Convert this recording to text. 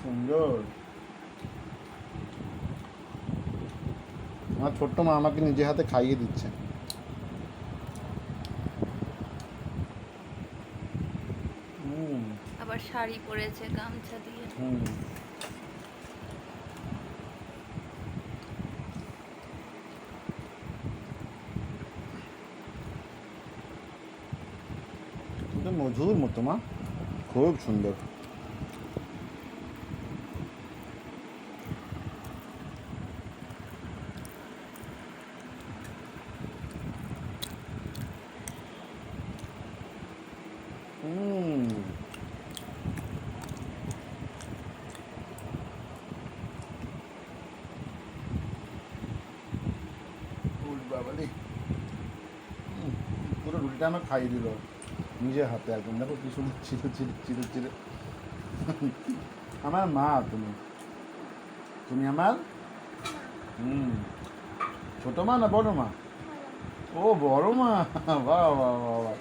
সুন্দর। আমার ছোট্ট মা আমাকে নিজে হাতে খাইয়ে দিচ্ছে। আবার শাড়ি পরেছে গামছা দিয়ে। মধুর মতো মা, খুব সুন্দর। বাবালি, পুরো রুটিটা আমার খাইয়ে দিল নিজের হাতে একদম। দেখো কি সুন্দর চিড়ে চিড়ে চিড়ে চিড়ে। আমার মা তুমি, তুমি আমার ছোট মা না বড় মা? ও বড় মা, বাহ বাহ বাহ বাহ।